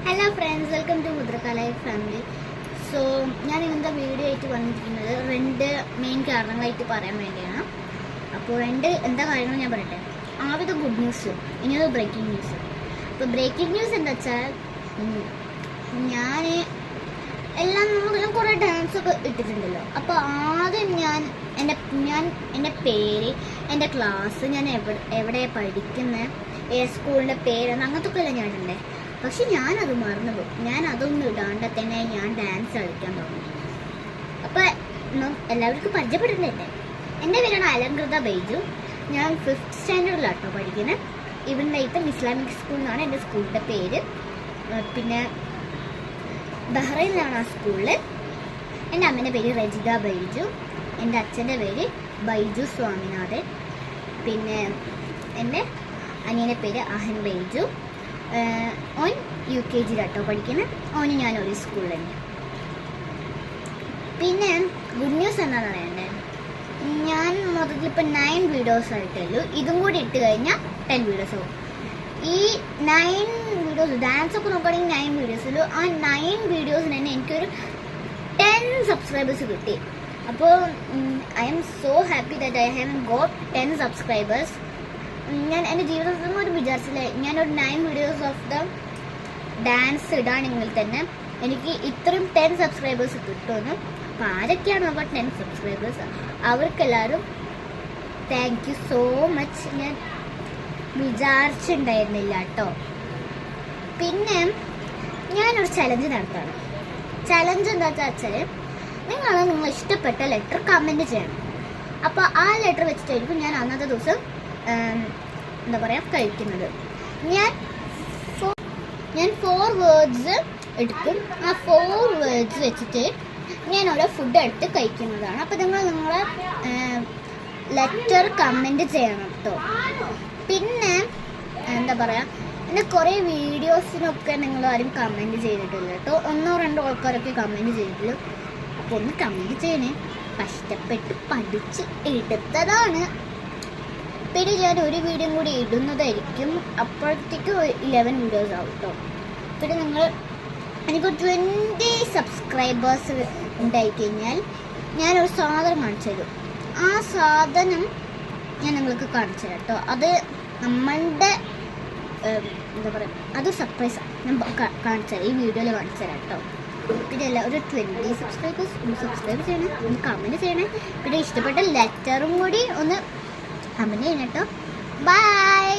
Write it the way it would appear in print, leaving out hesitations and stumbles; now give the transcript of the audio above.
Hello friends, welcome to മുദ്രകലായി family. So ഞാൻ ഇന്നത്തെ വീഡിയോ ആയിട്ട് വന്നിരിക്കുന്നത് രണ്ട് മെയിൻ കാരണങ്ങളായിട്ട് പറയാൻ വേണ്ടിയാണ്. അപ്പോൾ എന്താ കാര്യങ്ങൾ ഞാൻ പറയട്ടെ. ആദ്യത്തെ ഗുഡ് ന്യൂസ്, ഇനിയത് ബ്രേക്കിംഗ് ന്യൂസ്. അപ്പോൾ ബ്രേക്കിംഗ് ന്യൂസ് എന്താ വെച്ചാൽ, ഞാൻ നമുക്കെല്ലാം കുറേ ഡാൻസൊക്കെ ഇട്ടിട്ടുണ്ടല്ലോ. അപ്പോൾ ആദ്യം ഞാൻ എൻ്റെ പേര്, എൻ്റെ ക്ലാസ്, ഞാൻ എവിടെ പഠിക്കുന്നത്, സ്കൂളിൻ്റെ പേരെന്ന് അങ്ങനത്തെ എല്ലാം ഞാനുണ്ടേ. പക്ഷെ ഞാനത് മറന്നുപോയി. ഞാൻ അതൊന്നും ഇടാണ്ട് തന്നെ ഞാൻ ഡാൻസ് കളിക്കാൻ തുടങ്ങി. അപ്പോൾ എല്ലാവർക്കും പരിചയപ്പെട്ടിട്ടുണ്ടല്ലേ. എൻ്റെ പേരാണ് അലങ്കൃത ബൈജു. ഞാൻ 5th സ്റ്റാൻഡേർഡിലാട്ടോ പഠിക്കുന്നത്. ഇവിടെ ഇപ്പം ഇസ്ലാമിക് സ്കൂൾ എന്നാണ് എൻ്റെ സ്കൂളിൻ്റെ പേര്. പിന്നെ ബഹ്റൈനിലാണ് ആ സ്കൂളിൽ. എൻ്റെ അമ്മേൻ്റെ പേര് രജിത ബൈജു. എൻ്റെ അച്ഛൻ്റെ പേര് ബൈജു സ്വാമിനാഥൻ. പിന്നെ എൻ്റെ അനിയൻ്റെ പേര് അഹൻ ബൈജു. ഓൻ UKG പഠിക്കുന്നത്. ഓന് ഞാൻ ഒരു സ്കൂളിൽ തന്നെ. പിന്നെ ഗുഡ് ന്യൂസ് എന്താണെന്ന് പറയണ്ടേ, ഞാൻ മൊത്തത്തിൽ ഇപ്പം 9 വീഡിയോസ് ആയിട്ടുള്ളൂ. ഇതും കൂടി ഇട്ട് കഴിഞ്ഞാൽ 10 വീഡിയോസ് ആവും. ഈ 9 വീഡിയോസ് ഡാൻസൊക്കെ നോക്കുകയാണെങ്കിൽ 9 വീഡിയോസിൽ ആ 9 വീഡിയോസിന് തന്നെ എനിക്കൊരു 10 സബ്സ്ക്രൈബേഴ്സ് കിട്ടി. അപ്പോൾ I'm so happy that I have got 10 subscribers. ഞാൻ എൻ്റെ ജീവിതത്തിൽ ഒരു വിചാരിച്ചില്ല ഞാനൊരു 9 വീഡിയോസ് ഓഫ് ദ ഡാൻസ് ഇടാണെങ്കിൽ തന്നെ എനിക്ക് ഇത്രയും 10 സബ്സ്ക്രൈബേഴ്സ് കിട്ടുമെന്ന്. അപ്പോൾ ആരൊക്കെയാണ് അവർ 10 സബ്സ്ക്രൈബേഴ്സ്, അവർക്കെല്ലാവരും താങ്ക് യു സോ മച്ച്. ഞാൻ വിചാരിച്ചിട്ടുണ്ടായിരുന്നില്ല കേട്ടോ. പിന്നെ ഞാനൊരു ചലഞ്ച് നടത്താണ്. ചലഞ്ച് എന്താ വെച്ചാൽ, നിങ്ങൾ ഇഷ്ടപ്പെട്ട ലെറ്റർ കമൻറ്റ് ചെയ്യണം. അപ്പോൾ ആ ലെറ്റർ വെച്ചിട്ടായിരിക്കും ഞാൻ അന്നത്തെ ദിവസം എന്താ പറയുക കഴിക്കുന്നത്. ഞാൻ 4 വേർഡ്സ് എടുക്കും. ആ 4 വേർഡ്സ് വെച്ചിട്ട് ഞാൻ ഓരോ ഫുഡ് എടുത്ത് കഴിക്കുന്നതാണ്. അപ്പോൾ നിങ്ങളെ ലെറ്റർ കമൻറ്റ് ചെയ്യണം കേട്ടോ. പിന്നെ എന്താ പറയുക, എൻ്റെ കുറേ വീഡിയോസിനൊക്കെ നിങ്ങൾ ആരും കമൻറ്റ് ചെയ്തിട്ടില്ല കേട്ടോ. 1-2 ആൾക്കാരൊക്കെ കമൻറ്റ് ചെയ്തിട്ടുള്ളൂ. അപ്പോൾ ഒന്ന് കമൻറ്റ് ചെയ്യണേ. കഷ്ടപ്പെട്ട് പഠിച്ച് എടുത്തതാണ്. പിന്നെ ഞാൻ ഒരു വീഡിയോ കൂടി ഇടുന്നതായിരിക്കും. അപ്പോഴത്തേക്ക് 11 വീഡിയോസ് ആവും കേട്ടോ. പിന്നെ എനിക്ക് 20 സബ്സ്ക്രൈബേഴ്സ് ഉണ്ടായിക്കഴിഞ്ഞാൽ ഞാനൊരു സാധനം കാണിച്ചു തരും. ആ സാധനം ഞാൻ നിങ്ങൾക്ക് കാണിച്ചു തരാം കേട്ടോ. അത് നമ്മളുടെ എന്താ പറയുക, അത് സർപ്രൈസാണ്. ഞാൻ കാണിച്ചു തരാം, ഈ വീഡിയോയിൽ കാണിച്ചു തരാം കേട്ടോ. പിന്നെ ഒരു 20 സബ്സ്ക്രൈബേഴ്സ് സബ്സ്ക്രൈബ് ചെയ്യണേ, ഒന്ന് കമൻറ്റ് ചെയ്യണേ. പിന്നെ ഇഷ്ടപ്പെട്ട ലെറ്ററും കൂടി ഒന്ന് കമൻറ്റ് ചെയ്യണം കേട്ടോ. ബൈ.